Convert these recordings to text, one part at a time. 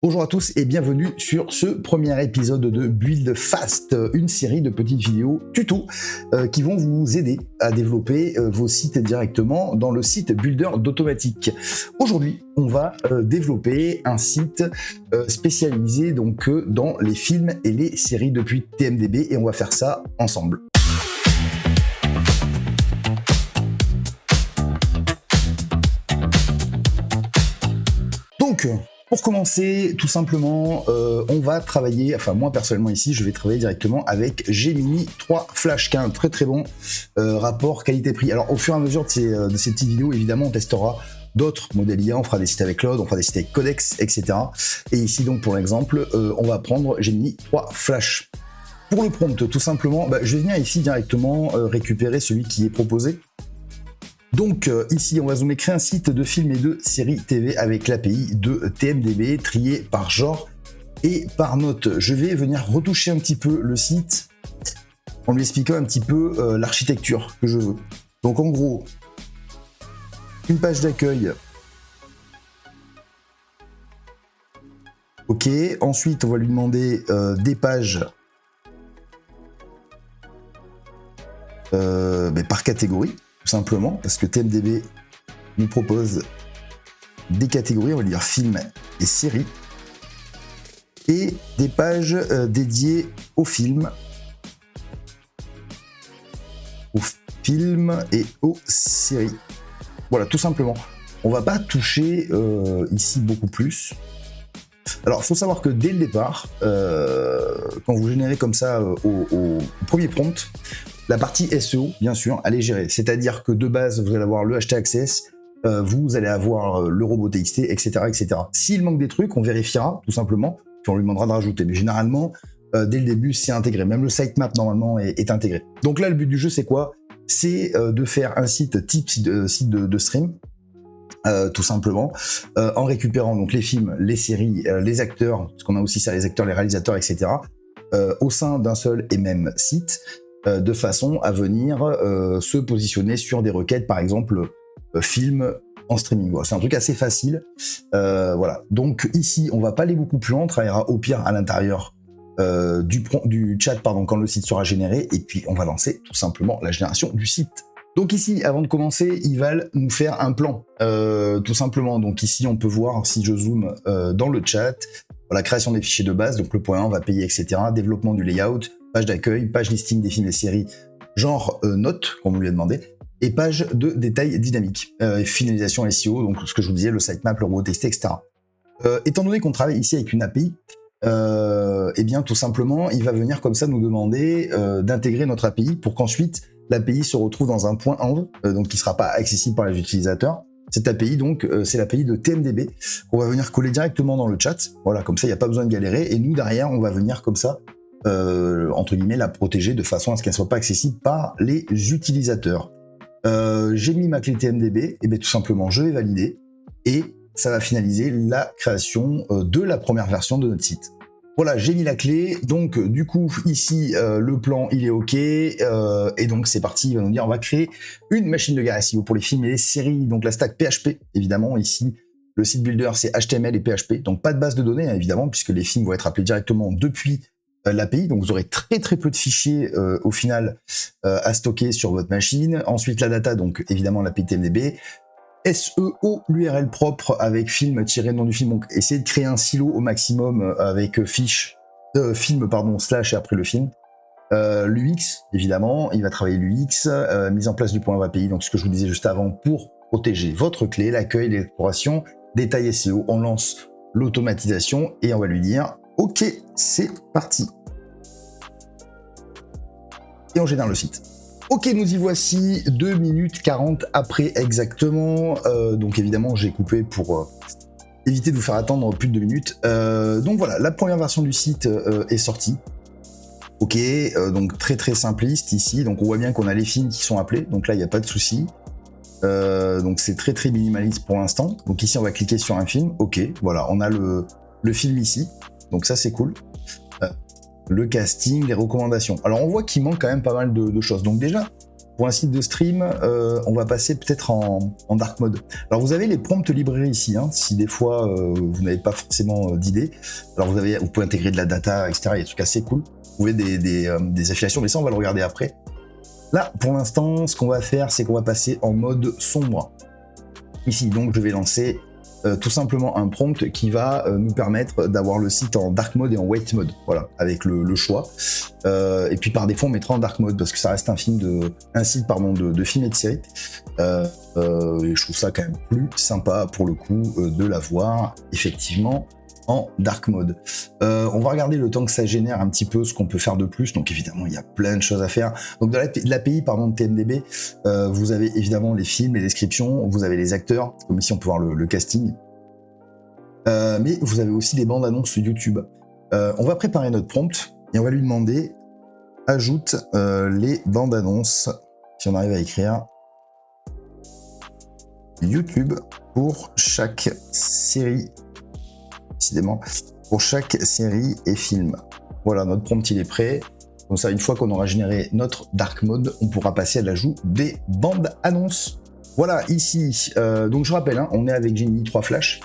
Bonjour à tous et bienvenue sur ce premier épisode de Build Fast, une série de petites vidéos tuto qui vont vous aider à développer vos sites directement dans le site Builder d'Automatic. Aujourd'hui, on va développer un site spécialisé donc dans les films et les séries depuis TMDB et on va faire ça ensemble. Donc, pour commencer, tout simplement, on va travailler, enfin moi personnellement ici, je vais travailler directement avec Gemini 3 Flash, qui a un très très bon rapport qualité-prix. Alors au fur et à mesure de ces petites vidéos, évidemment, on testera d'autres modèles IA, on fera des sites avec Claude, on fera des sites avec Codex, etc. Et ici donc pour l'exemple, on va prendre Gemini 3 Flash. Pour le prompt, tout simplement, je vais venir ici directement récupérer celui qui est proposé. Donc ici on va zoomer, créer un site de films et de séries TV avec l'API de TMDB trié par genre et par note. Je vais venir retoucher un petit peu le site en lui expliquant un petit peu l'architecture que je veux. Donc en gros, une page d'accueil. Ok, ensuite on va lui demander des pages par catégorie. Simplement parce que TMDB nous propose des catégories, on va dire films et séries, et des pages dédiées aux films et aux séries. Voilà, tout simplement. On va pas toucher ici beaucoup plus. Alors, il faut savoir que dès le départ, quand vous générez comme ça au premier prompt, la partie SEO, bien sûr, elle est gérée. C'est-à-dire que de base, vous allez avoir le HT Access, vous allez avoir le robot TXT, etc., etc. S'il manque des trucs, on vérifiera, tout simplement, puis on lui demandera de rajouter. Mais généralement, dès le début, c'est intégré. Même le sitemap, normalement, est intégré. Donc là, le but du jeu, c'est quoi? C'est de faire un site type site de stream, tout simplement, en récupérant donc les films, les séries, les acteurs, parce qu'on a aussi ça, les acteurs, les réalisateurs, etc., au sein d'un seul et même site, de façon à venir se positionner sur des requêtes, par exemple films en streaming. Voilà, c'est un truc assez facile. Voilà. Donc ici, on va pas aller beaucoup plus loin, on travaillera au pire à l'intérieur du chat quand le site sera généré, et puis on va lancer tout simplement la génération du site. Donc ici, avant de commencer, il va nous faire un plan, tout simplement. Donc ici, on peut voir, si je zoome dans le chat, la création des fichiers de base, donc le point 1, on va payer, etc. Développement du layout, page d'accueil, page listing des films et séries, genre notes, comme on lui a demandé, et page de détail dynamique, finalisation SEO, donc ce que je vous disais, le sitemap, le robot TXT, etc. Étant donné qu'on travaille ici avec une API, eh bien tout simplement, il va venir comme ça nous demander d'intégrer notre API pour qu'ensuite l'API se retrouve dans un point env, donc qui ne sera pas accessible par les utilisateurs. Cette API, donc, c'est l'API de TMDB. On va venir coller directement dans le chat. Voilà, comme ça, il n'y a pas besoin de galérer. Et nous, derrière, on va venir comme ça, entre guillemets, la protéger de façon à ce qu'elle ne soit pas accessible par les utilisateurs. J'ai mis ma clé TMDB, et bien tout simplement, je vais valider. Et ça va finaliser la création de la première version de notre site. Voilà, j'ai mis la clé, donc du coup ici le plan il est ok, et donc c'est parti, il va nous dire on va créer une machine de guerre SEO pour les films et les séries, donc la stack PHP évidemment, ici le site builder c'est HTML et PHP, donc pas de base de données hein, évidemment, puisque les films vont être appelés directement depuis l'API, donc vous aurez très très peu de fichiers au final à stocker sur votre machine. Ensuite la data, donc évidemment l'API TMDB, SEO, l'URL propre avec film-nom du film, donc essayez de créer un silo au maximum avec film slash et après le film. L'UX, évidemment, il va travailler l'UX, mise en place du point API, donc ce que je vous disais juste avant pour protéger votre clé, l'accueil, l'exploration, détail SEO, on lance l'automatisation et on va lui dire ok, c'est parti. Et on génère le site. Ok, nous y voici, 2 minutes 40 après exactement, donc évidemment j'ai coupé pour éviter de vous faire attendre plus de 2 minutes. Donc voilà, la première version du site est sortie. Ok, donc très très simpliste ici, donc on voit bien qu'on a les films qui sont appelés, donc là il n'y a pas de souci. Donc c'est très très minimaliste pour l'instant. Donc ici on va cliquer sur un film, ok, voilà, on a le film ici, donc ça c'est cool. Le casting, les recommandations. Alors on voit qu'il manque quand même pas mal de choses. Donc déjà, pour un site de stream, on va passer peut-être en dark mode. Alors vous avez les prompts librairies ici, hein, si des fois vous n'avez pas forcément d'idées. Alors vous pouvez intégrer de la data, etc. Il y a des trucs assez cool. Vous pouvez des affiliations, mais ça on va le regarder après. Là, pour l'instant, ce qu'on va faire, c'est qu'on va passer en mode sombre. Ici, donc, je vais lancer tout simplement un prompt qui va nous permettre d'avoir le site en dark mode et en white mode, voilà, avec le choix. Et puis par défaut, on mettra en dark mode parce que ça reste un site de films et de séries. Et je trouve ça quand même plus sympa pour le coup de l'avoir effectivement en dark mode. On va regarder le temps que ça génère un petit peu, ce qu'on peut faire de plus. Donc évidemment, il y a plein de choses à faire. Donc dans l'API de TMDB, vous avez évidemment les films, les descriptions, vous avez les acteurs, comme ici on peut voir le casting. Mais vous avez aussi les bandes annonces YouTube. On va préparer notre prompt et on va lui demander ajoute les bandes annonces, si on arrive à écrire, YouTube pour chaque série, décidément, pour chaque série et film. Voilà, notre prompt il est prêt. Comme ça, une fois qu'on aura généré notre dark mode, on pourra passer à l'ajout des bandes annonces. Voilà, ici, donc je rappelle, hein, on est avec Gemini 3 Flash,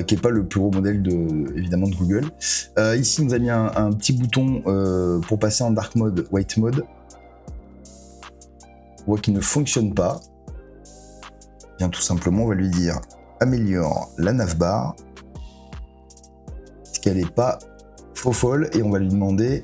qui n'est pas le plus gros modèle évidemment de Google. Ici, on nous a mis un petit bouton pour passer en dark mode, white mode. On voit qu'il ne fonctionne pas. Bien, tout simplement, on va lui dire améliore la navbar, qu'elle n'est pas faux folle, et on va lui demander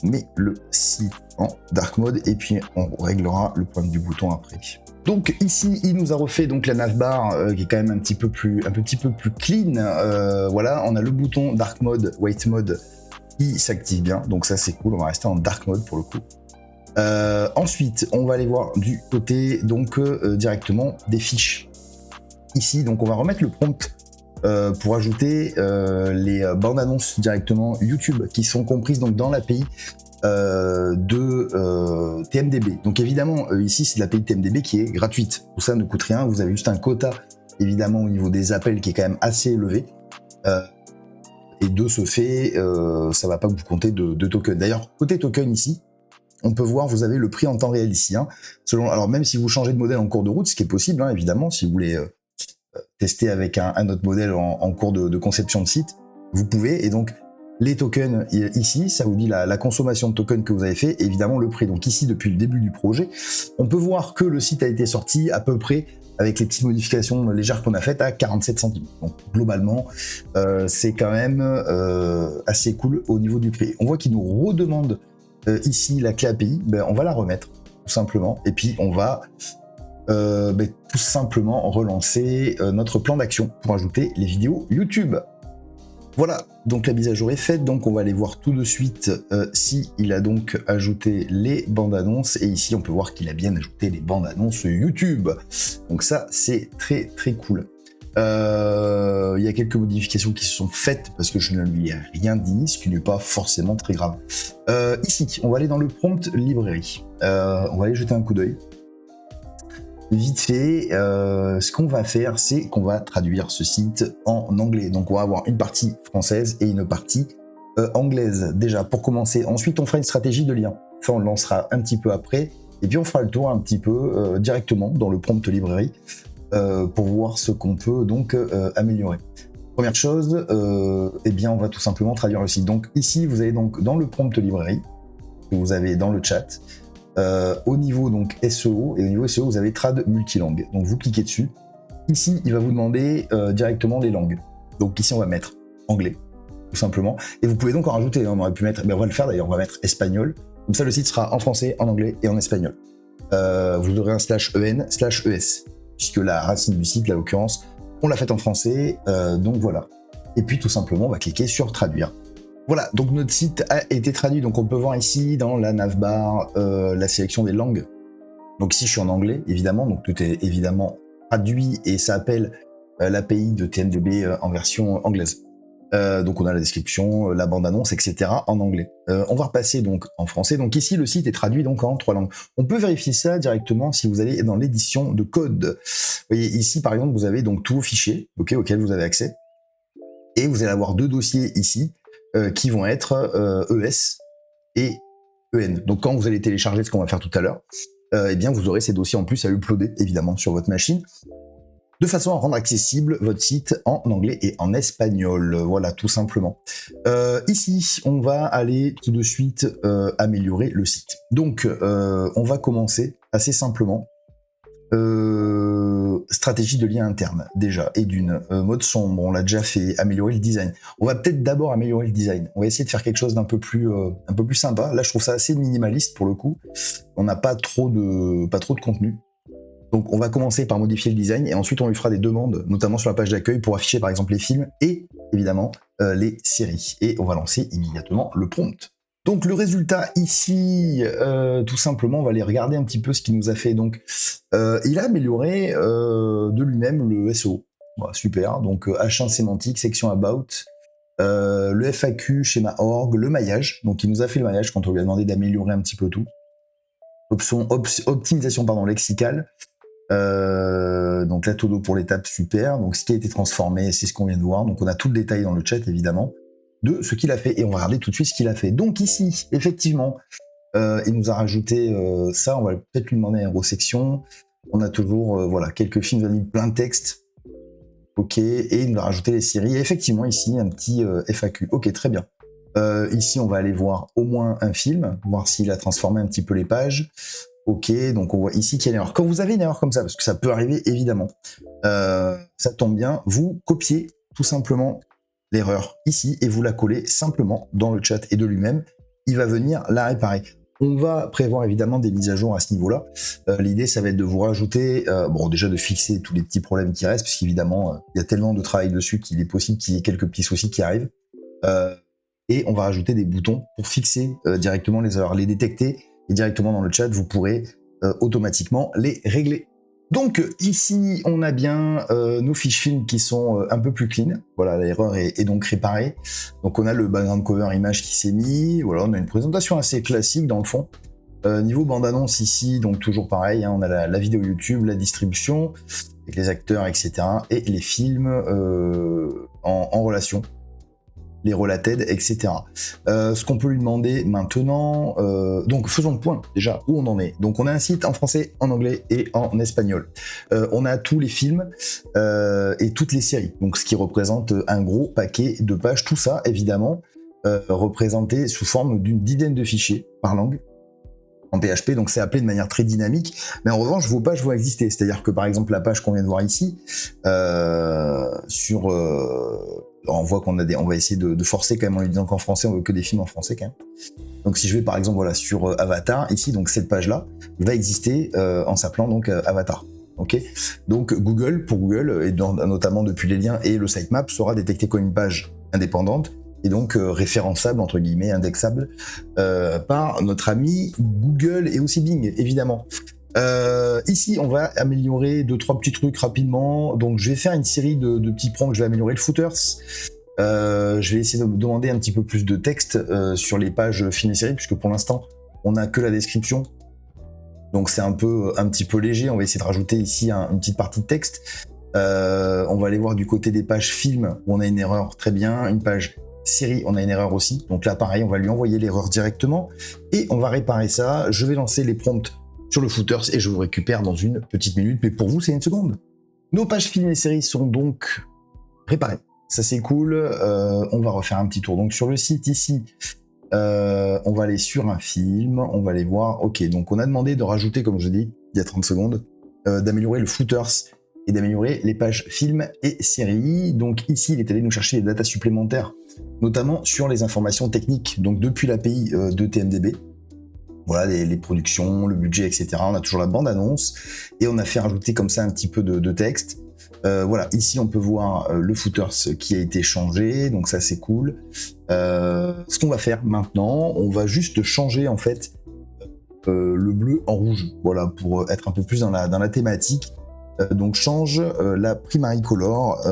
mets le site en dark mode, et puis on réglera le problème du bouton après. Donc ici, il nous a refait donc la navbar qui est quand même un petit peu plus clean. Voilà, on a le bouton dark mode, white mode qui s'active bien, donc ça c'est cool. On va rester en dark mode pour le coup. Ensuite, on va aller voir du côté donc directement des fiches. Ici, donc on va remettre le prompt pour ajouter les bandes annonces directement YouTube qui sont comprises donc dans l'API de TMDB. Donc évidemment, ici c'est l'API de TMDB qui est gratuite. Tout ça ne coûte rien. Vous avez juste un quota évidemment au niveau des appels qui est quand même assez élevé. Et de ce fait, ça va pas vous compter de tokens. D'ailleurs, côté token ici, on peut voir, vous avez le prix en temps réel ici. Hein. Alors même si vous changez de modèle en cours de route, ce qui est possible, hein, évidemment, si vous voulez tester avec un autre modèle en cours de conception de site, vous pouvez. Et donc, les tokens ici, ça vous dit la consommation de tokens que vous avez fait, et évidemment le prix. Donc ici, depuis le début du projet, on peut voir que le site a été sorti à peu près, avec les petites modifications légères qu'on a faites, à 47 centimes. Donc globalement, c'est quand même assez cool au niveau du prix. On voit qu'il nous redemande ici la clé API, ben, on va la remettre tout simplement, et puis on va tout simplement relancer notre plan d'action pour ajouter les vidéos YouTube. Voilà, donc la mise à jour est faite, donc on va aller voir tout de suite si il a donc ajouté les bandes annonces, et ici on peut voir qu'il a bien ajouté les bandes annonces YouTube. Donc ça c'est très très cool. Il y a quelques modifications qui se sont faites parce que je ne lui ai rien dit, ce qui n'est pas forcément très grave. Ici, on va aller dans le prompt librairie. On va aller jeter un coup d'œil. Vite fait, ce qu'on va faire, c'est qu'on va traduire ce site en anglais. Donc on va avoir une partie française et une partie anglaise, déjà pour commencer. Ensuite, on fera une stratégie de lien. Ça, on le lancera un petit peu après. Et puis on fera le tour un petit peu directement dans le prompt librairie pour voir ce qu'on peut donc améliorer. Première chose, eh bien, on va tout simplement traduire le site. Donc ici, vous avez donc dans le prompt librairie, que vous avez dans le chat, au niveau donc SEO, et au niveau SEO, vous avez trad multilangue. Donc vous cliquez dessus. Ici, il va vous demander directement les langues. Donc ici, on va mettre anglais, tout simplement. Et vous pouvez donc en rajouter. On aurait pu mettre, on va le faire d'ailleurs, on va mettre espagnol. Comme ça, le site sera en français, en anglais et en espagnol. Vous aurez un /en/es, puisque la racine du site, là, en l'occurrence, on l'a faite en français. Donc voilà. Et puis tout simplement, on va cliquer sur traduire. Voilà, donc notre site a été traduit, donc on peut voir ici dans la navbar la sélection des langues. Donc ici je suis en anglais, évidemment, donc tout est évidemment traduit et ça appelle l'API de TMDB en version anglaise. Donc on a la description, la bande-annonce, etc. en anglais. On va repasser donc en français. Donc ici le site est traduit donc en 3 langues. On peut vérifier ça directement si vous allez dans l'édition de code. Vous voyez ici par exemple vous avez donc tous vos fichiers auxquels vous avez accès. Et vous allez avoir 2 dossiers ici. Qui vont être ES et EN. Donc quand vous allez télécharger ce qu'on va faire tout à l'heure, eh bien vous aurez ces dossiers en plus à uploader évidemment sur votre machine, de façon à rendre accessible votre site en anglais et en espagnol. Voilà, tout simplement. Ici, on va aller tout de suite améliorer le site. Donc, on va commencer assez simplement. Stratégie de lien interne, déjà, et d'une mode sombre, on l'a déjà fait, améliorer le design. On va peut-être d'abord améliorer le design. On va essayer de faire quelque chose d'un peu plus sympa. Là, je trouve ça assez minimaliste pour le coup. On n'a pas trop de contenu. Donc on va commencer par modifier le design et ensuite on lui fera des demandes, notamment sur la page d'accueil pour afficher par exemple les films et évidemment les séries. Et on va lancer immédiatement le prompt. Donc le résultat ici, tout simplement, on va aller regarder un petit peu ce qu'il nous a fait. Donc il a amélioré de lui-même le SEO. Voilà, super, donc H1 sémantique, section about, le FAQ, schéma org, le maillage. Donc il nous a fait le maillage quand on lui a demandé d'améliorer un petit peu tout. Optimisation lexicale. Donc la todo pour l'étape, super. Donc ce qui a été transformé, c'est ce qu'on vient de voir. Donc on a tout le détail dans le chat évidemment de ce qu'il a fait et on va regarder tout de suite ce qu'il a fait. Donc ici, effectivement, il nous a rajouté ça. On va peut-être lui demander une section. On a toujours voilà quelques films, il nous a mis plein de textes. Ok, et il nous a rajouté les séries. Et effectivement ici un petit FAQ. Ok, très bien. Ici on va aller voir au moins un film, voir s'il a transformé un petit peu les pages. Ok, donc on voit ici qu'il y a une erreur. Quand vous avez une erreur comme ça, parce que ça peut arriver évidemment, ça tombe bien, vous copiez tout simplement l'erreur ici et vous la collez simplement dans le chat et de lui-même, il va venir la réparer. On va prévoir évidemment des mises à jour à ce niveau-là. L'idée, ça va être de vous rajouter, bon déjà de fixer tous les petits problèmes qui restent, puisqu'évidemment, il y a tellement de travail dessus qu'il est possible qu'il y ait quelques petits soucis qui arrivent. Et on va rajouter des boutons pour fixer directement les erreurs, les détecter. Et directement dans le chat, vous pourrez automatiquement les régler. Donc ici, on a bien nos fiches films qui sont un peu plus clean. Voilà, l'erreur est donc réparée. Donc on a le background cover image qui s'est mis. Voilà, on a une présentation assez classique dans le fond. Niveau bande-annonce ici, donc toujours pareil, hein, on a la vidéo YouTube, la distribution, avec les acteurs, etc. Et les films en relation. Les related, etc. Ce qu'on peut lui demander maintenant, donc faisons le point déjà où on en est. Donc on a un site en français, en anglais et en espagnol. On a tous les films et toutes les séries, donc ce qui représente un gros paquet de pages. Tout ça évidemment représenté sous forme d'une dizaine de fichiers par langue en PHP, donc c'est appelé de manière très dynamique, mais en revanche vos pages vont exister, c'est-à-dire que par exemple la page qu'on vient de voir ici, on voit qu'on a on va essayer de forcer quand même en lui disant qu'en français on veut que des films en français quand même. Donc si je vais par exemple voilà sur Avatar ici, donc cette page là va exister en s'appelant donc Avatar. Ok, donc Google, pour Google, et notamment depuis les liens et le sitemap, sera détecté comme une page indépendante et donc référençable, entre guillemets, indexable par notre ami Google et aussi Bing, évidemment. Ici, on va améliorer 2-3 petits trucs rapidement. Donc, je vais faire une série de petits prompts. Je vais améliorer le footers. Je vais essayer de demander un petit peu plus de texte sur les pages films et séries, puisque pour l'instant, on n'a que la description. Donc, c'est un petit peu léger. On va essayer de rajouter ici une petite partie de texte. On va aller voir du côté des pages films où on a une erreur. Très bien. Une page série, on a une erreur aussi. Donc là, pareil, on va lui envoyer l'erreur directement et on va réparer ça. Je vais lancer les prompts sur le footers et je vous récupère dans une petite minute, mais pour vous, c'est une seconde. Nos pages films et séries sont donc réparées. Ça, c'est cool. On va refaire un petit tour. Donc, sur le site ici, on va aller sur un film. On va aller voir. OK, donc on a demandé de rajouter, comme je dis, il y a 30 secondes, d'améliorer le footers et d'améliorer les pages films et séries. Donc ici, il est allé nous chercher des datas supplémentaires, notamment sur les informations techniques, donc depuis l'API de TMDB. Voilà, les productions, le budget, etc. On a toujours la bande-annonce et on a fait rajouter comme ça un petit peu de texte. Voilà, ici on peut voir le footers qui a été changé, donc ça c'est cool. Ce qu'on va faire maintenant, on va juste changer en fait le bleu en rouge, voilà, pour être un peu plus dans la thématique. Donc change la primary color,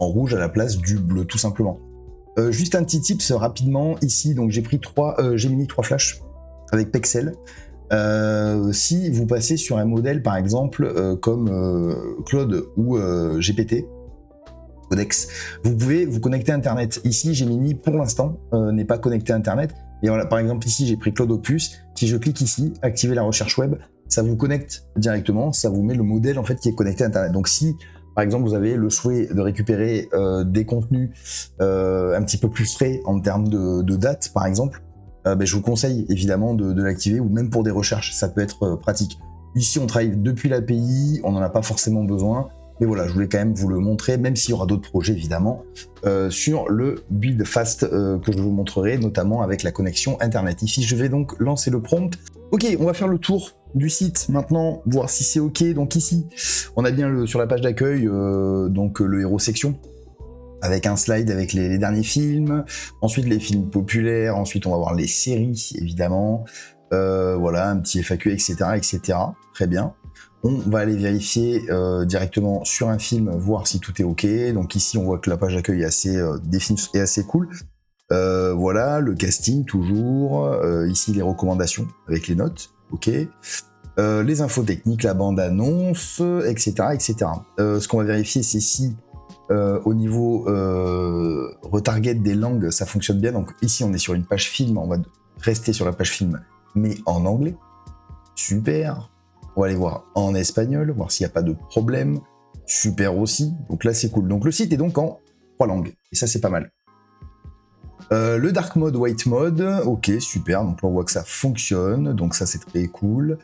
en rouge à la place du bleu, tout simplement. Juste un petit tips rapidement ici, donc j'ai mis 3 flashs avec Pexel. Si vous passez sur un modèle par exemple comme Claude ou GPT, codex. Vous pouvez vous connecter à Internet. Ici, Gemini, pour l'instant, n'est pas connecté à Internet. Et voilà, par exemple, ici, j'ai pris Claude Opus. Si je clique ici, activer la recherche web, ça vous connecte directement. Ça vous met le modèle, en fait, qui est connecté à Internet. Donc, si, par exemple, vous avez le souhait de récupérer des contenus un petit peu plus frais en termes de date, par exemple, je vous conseille, évidemment, de l'activer, ou même pour des recherches, ça peut être pratique. Ici, on travaille depuis l'API, on n'en a pas forcément besoin. Mais voilà, je voulais quand même vous le montrer, même s'il y aura d'autres projets évidemment, sur le build fast que je vous montrerai, notamment avec la connexion Internet. Ici, je vais donc lancer le prompt. Ok, on va faire le tour du site maintenant, voir si c'est ok. Donc ici, on a bien sur la page d'accueil, donc le héros section, avec un slide avec les derniers films, ensuite les films populaires, ensuite on va voir les séries évidemment, voilà, un petit FAQ, etc., etc. Très bien. On va aller vérifier directement sur un film, voir si tout est ok. Donc ici, on voit que la page d'accueil est assez définie et assez cool. Voilà, le casting toujours. Ici, les recommandations avec les notes. Ok. Les infos techniques, la bande-annonce, etc., etc. Ce qu'on va vérifier, c'est si au niveau retarget des langues, ça fonctionne bien. Donc ici, on est sur une page film. On va rester sur la page film, mais en anglais. Super. On va aller voir en espagnol, voir s'il n'y a pas de problème. Super aussi. Donc là, c'est cool. Donc le site est donc en 3 langues. Et ça, c'est pas mal. Le dark mode, white mode. Ok, super. Donc là, on voit que ça fonctionne. Donc ça, c'est très cool.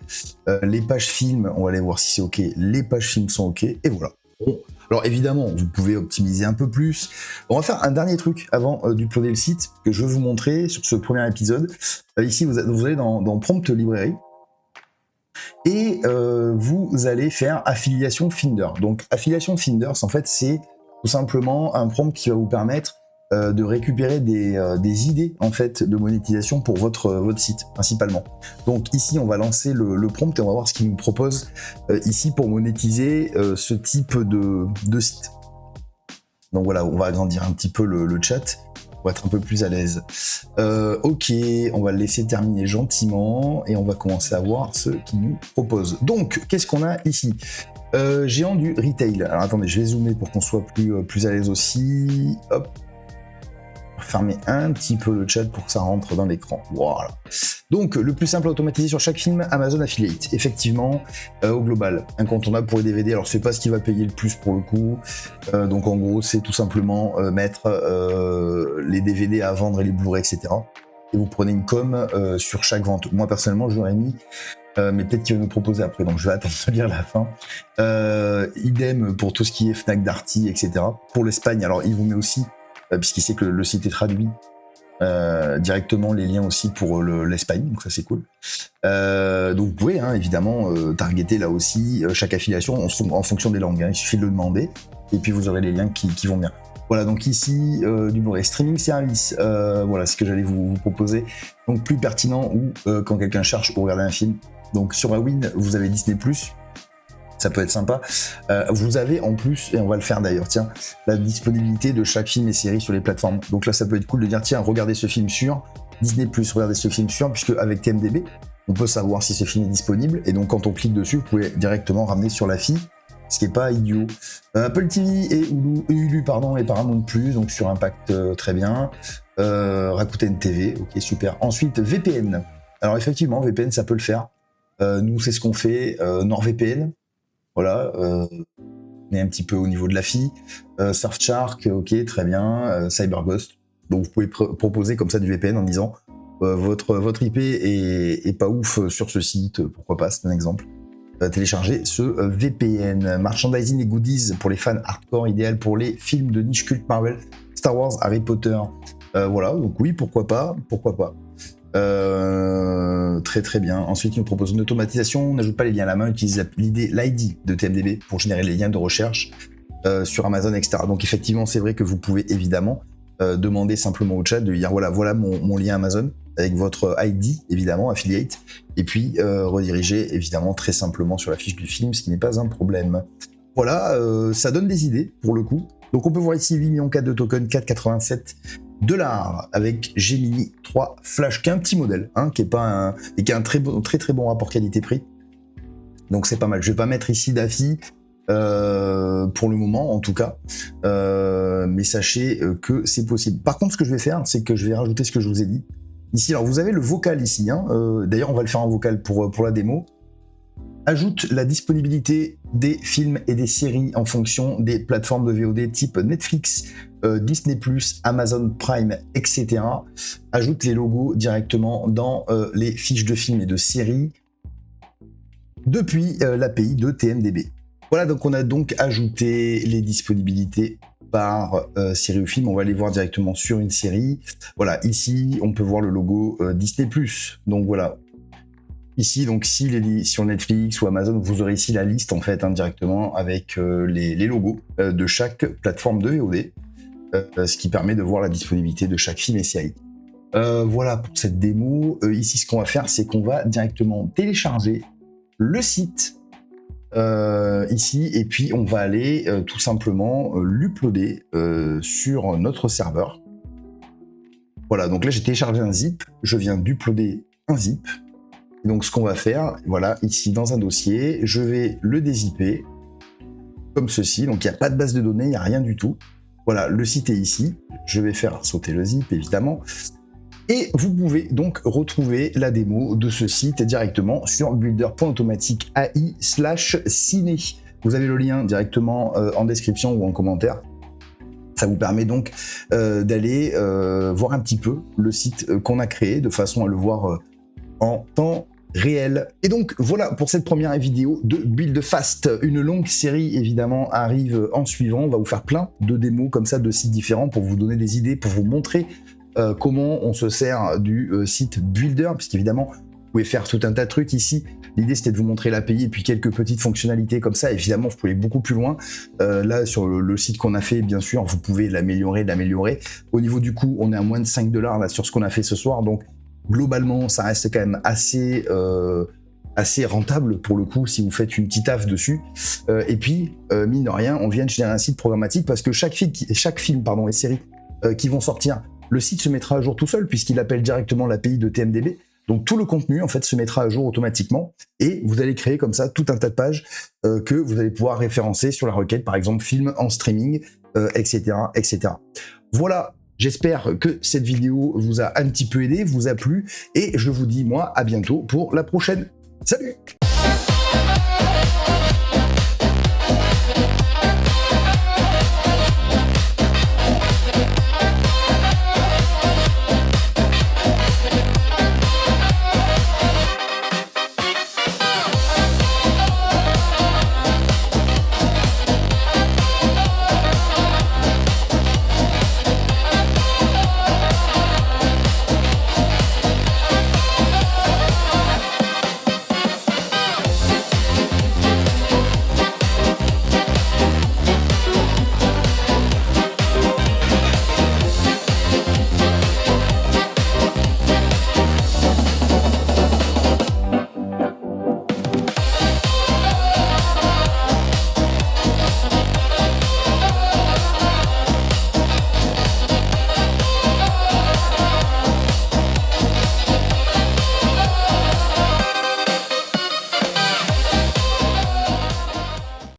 Les pages films, on va aller voir si c'est ok. Les pages films sont ok. Et voilà. Bon. Alors évidemment, vous pouvez optimiser un peu plus. On va faire un dernier truc avant d'uploader le site que je vais vous montrer sur ce premier épisode. Ici, vous allez dans Prompt Librairie. Et vous allez faire affiliation Finder. Donc affiliation Finder, en fait, c'est tout simplement un prompt qui va vous permettre de récupérer des idées en fait de monétisation pour votre site principalement. Donc ici, on va lancer le prompt et on va voir ce qu'il nous propose ici pour monétiser ce type de site. Donc voilà, on va agrandir un petit peu le chat pour être un peu plus à l'aise. Ok, on va le laisser terminer gentiment et on va commencer à voir ce qu'il nous propose. Donc, qu'est-ce qu'on a ici? Géant du retail. Alors attendez, je vais zoomer pour qu'on soit plus à l'aise aussi. Hop. Fermer un petit peu le chat pour que ça rentre dans l'écran. Voilà. Donc, le plus simple à automatiser sur chaque film, Amazon Affiliate. Effectivement, au global, incontournable pour les DVD. Alors, c'est pas ce qui va payer le plus pour le coup. Donc, en gros, c'est tout simplement mettre les DVD à vendre et les Blu-ray, etc. Et vous prenez une com sur chaque vente. Moi, personnellement, je l'aurais mis, mais peut-être qu'il va nous proposer après. Donc, je vais attendre de lire la fin. Idem pour tout ce qui est Fnac, Darty, etc. Pour l'Espagne, alors, il vous met aussi, puisqu'il sait que le site est traduit, directement les liens aussi pour l'Espagne, donc ça c'est cool. Donc vous pouvez évidemment targeter là aussi chaque affiliation en fonction des langues, il suffit de le demander et puis vous aurez les liens qui vont bien. Voilà, donc ici du Blu-ray streaming service, voilà ce que j'allais vous proposer, donc plus pertinent ou quand quelqu'un cherche pour regarder un film. Donc sur Awin vous avez Disney+, ça peut être sympa. Vous avez en plus, et on va le faire d'ailleurs, tiens, la disponibilité de chaque film et série sur les plateformes. Donc là, ça peut être cool de dire, tiens, regardez ce film sur Disney+, regardez ce film sur, puisque avec TMDB, on peut savoir si ce film est disponible. Et donc, quand on clique dessus, vous pouvez directement ramener sur la fille, ce qui n'est pas idiot. Apple TV et Hulu, pardon, et Paramount+, donc sur Impact, très bien. Rakuten TV, ok, super. Ensuite, VPN. Alors effectivement, VPN, ça peut le faire. Nous, c'est ce qu'on fait. NordVPN. Voilà, on est un petit peu au niveau de la fille. Surfshark, ok, très bien. CyberGhost. Donc vous pouvez proposer comme ça du VPN en disant votre IP est pas ouf sur ce site, pourquoi pas, c'est un exemple. Télécharger ce VPN. Merchandising et goodies pour les fans hardcore, idéal pour les films de niche culte Marvel, Star Wars, Harry Potter. Voilà, donc oui, pourquoi pas, pourquoi pas. Très très bien. Ensuite, il nous propose une automatisation. On n'ajoute pas les liens à la main, on utilise l'ID de TMDB pour générer les liens de recherche sur Amazon, etc. Donc effectivement, c'est vrai que vous pouvez évidemment demander simplement au chat de lui dire voilà mon lien Amazon avec votre ID, évidemment, affiliate, et puis rediriger évidemment très simplement sur la fiche du film, ce qui n'est pas un problème. Voilà, ça donne des idées pour le coup. Donc on peut voir ici 8,4 millions de tokens, 4,87 $ avec Gemini 3 Flash, qui est un petit modèle, qui est pas et qui a un très bon rapport qualité-prix. Donc c'est pas mal. Je vais pas mettre ici d'affi. pour le moment en tout cas, mais sachez que c'est possible. Par contre, ce que je vais faire, c'est que je vais rajouter ce que je vous ai dit ici. Alors vous avez le vocal ici, hein, d'ailleurs on va le faire en vocal pour la démo. Ajoute la disponibilité des films et des séries en fonction des plateformes de VOD type Netflix, Disney+, Amazon Prime, etc. Ajoute les logos directement dans les fiches de films et de séries depuis l'API de TMDB. Voilà, donc on a donc ajouté les disponibilités par série ou film. On va aller voir directement sur une série. Voilà, ici on peut voir le logo Disney+. Donc voilà. Ici, donc, s'il est sur Netflix ou Amazon, vous aurez ici la liste, en fait, directement avec les logos de chaque plateforme de VOD, ce qui permet de voir la disponibilité de chaque film et série. Voilà pour cette démo. Ici, ce qu'on va faire, c'est qu'on va directement télécharger le site ici, et puis on va aller tout simplement l'uploader sur notre serveur. Voilà, donc là, j'ai téléchargé un zip, je viens d'uploader un zip. Donc ce qu'on va faire, voilà, ici dans un dossier, je vais le dézipper comme ceci. Donc il n'y a pas de base de données, il n'y a rien du tout. Voilà, le site est ici. Je vais faire sauter le zip évidemment. Et vous pouvez donc retrouver la démo de ce site directement sur builder.automatique AI/ciné. Vous avez le lien directement en description ou en commentaire. Ça vous permet donc d'aller voir un petit peu le site qu'on a créé de façon à le voir en temps réel. Et donc voilà pour cette première vidéo de Build Fast. Une longue série évidemment arrive en suivant. On va vous faire plein de démos comme ça de sites différents pour vous donner des idées, pour vous montrer comment on se sert du site Builder, puisqu'évidemment vous pouvez faire tout un tas de trucs ici. L'idée c'était de vous montrer l'API et puis quelques petites fonctionnalités comme ça. Évidemment vous pouvez aller beaucoup plus loin. Là sur le site qu'on a fait, bien sûr vous pouvez l'améliorer. Au niveau du coût, on est à moins de 5 $ là sur ce qu'on a fait ce soir, donc globalement, ça reste quand même assez rentable pour le coup si vous faites une petite taf dessus. Et puis, mine de rien, on vient de générer un site programmatique parce que chaque film et série qui vont sortir, le site se mettra à jour tout seul puisqu'il appelle directement l'API de TMDB. Donc tout le contenu en fait se mettra à jour automatiquement et vous allez créer comme ça tout un tas de pages que vous allez pouvoir référencer sur la requête, par exemple film en streaming, etc., etc. Voilà. J'espère que cette vidéo vous a un petit peu aidé, vous a plu, et je vous dis moi à bientôt pour la prochaine. Salut!